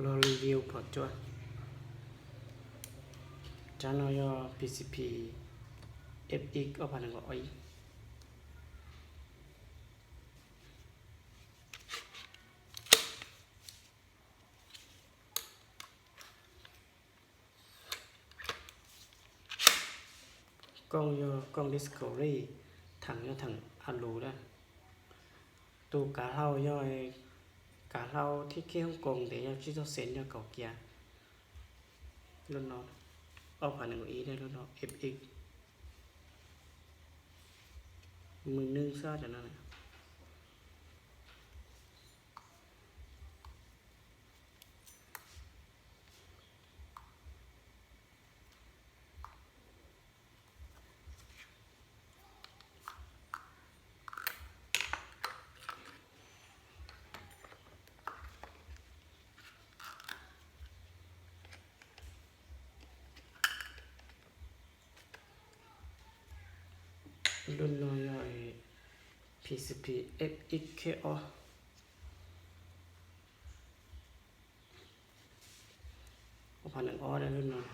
รอรีวิวพอจ้ะจานอยอ PCP FX เอาผ่านกับอ้อยกล้องยอกล้อง Discovery ถังยอถังอัลลูได้ตูกาเล่าย่อยกาเล่าที่เกี่ยวกงเดี๋ยวที่ต้องเซ็นยอเก่าเกียร์รุ่นน้องเอาผ่านกับอีได้รุ่นน้อง FX มือนึ่งซะจากนั้นรุ่นน้อย PCP FX KO เอาผ่านกับอ้อได้รุ่นน้อง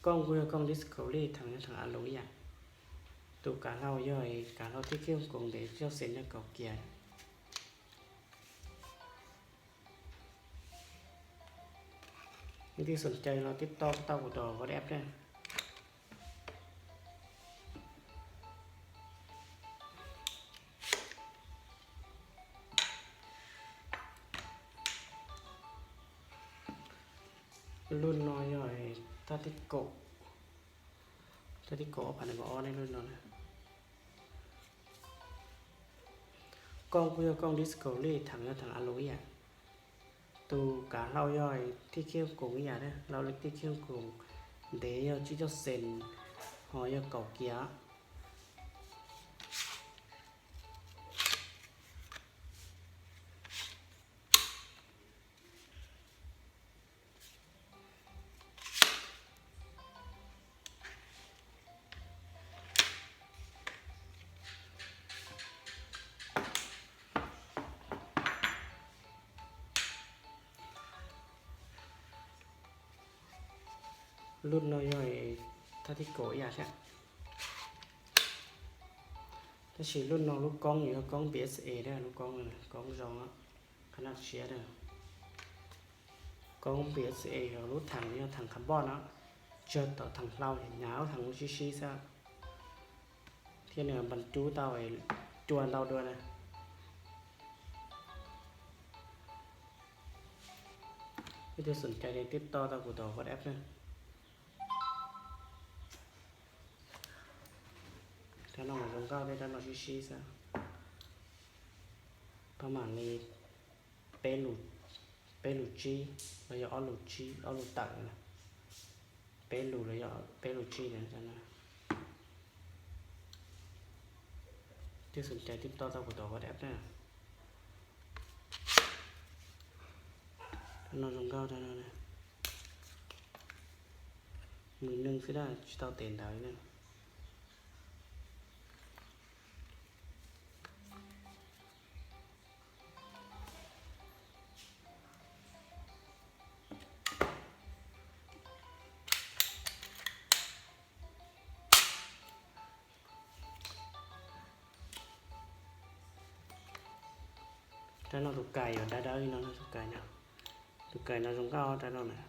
กล้องกล้อง Discovery ถังถังอัลลูอย่างตูกาเล่าย่อยกาเล่าที่เกี่ยวกงเดี๋ยวที่ต้องเซ็นยอเก่าเกียร์ที่สนใจเราติดต่อเต้าต่อก็ได้ได้รุ่นน้อยย่อยตาติโกผ่านกับอ้อในรุ่นน้อยกล้องกล้อง Discovery ถังอัลลูอย่างตูกาเล่าย่อยที่เกี่ยวกงอย่างนี้เราเล็กที่เกี่ยวกงเดี๋ยวที่จะเซ็นหอยเก่าเกียร์รุ่นน้อยย่อยถ้าที่โกอย่างนี้ถ้าฉีดรุ่นน้องลูกกล้องอยู่กล้อง BSA ได้ลูกกล้องเลยกล้องรองขนาดเชียร์ได้กล้อง BSA ของรุ่นถังนี้ถังคาร์บอนนะเจอต่อถังเราเห็นหนาวถังชี้ซะที่เนี่ยบรรจุเตาไอ้จวนเราด้วยนะที่จะสนใจในติดต่อตากูต่อก็แอปนะถ้าน้องลงก้าวได้ถ้าน้องชี้ซะประมาณนี้เปลูจีเราจะเอาลูจีเอาลูตักนะเปลูเราจะเปลูจีเนี่ยจ้ะนะที่สนใจติดต่อตากูต่อก็แอปนะถ้าน้องลงก้าวได้แล้วนะมือหนึ่งคือได้เตาเต็นได้เนี่ยถ้าน้องถูกไก่อยู่ได้น้องถูกไก่เนาะถูกไก่น้องลงก้าวได้แล้วนะ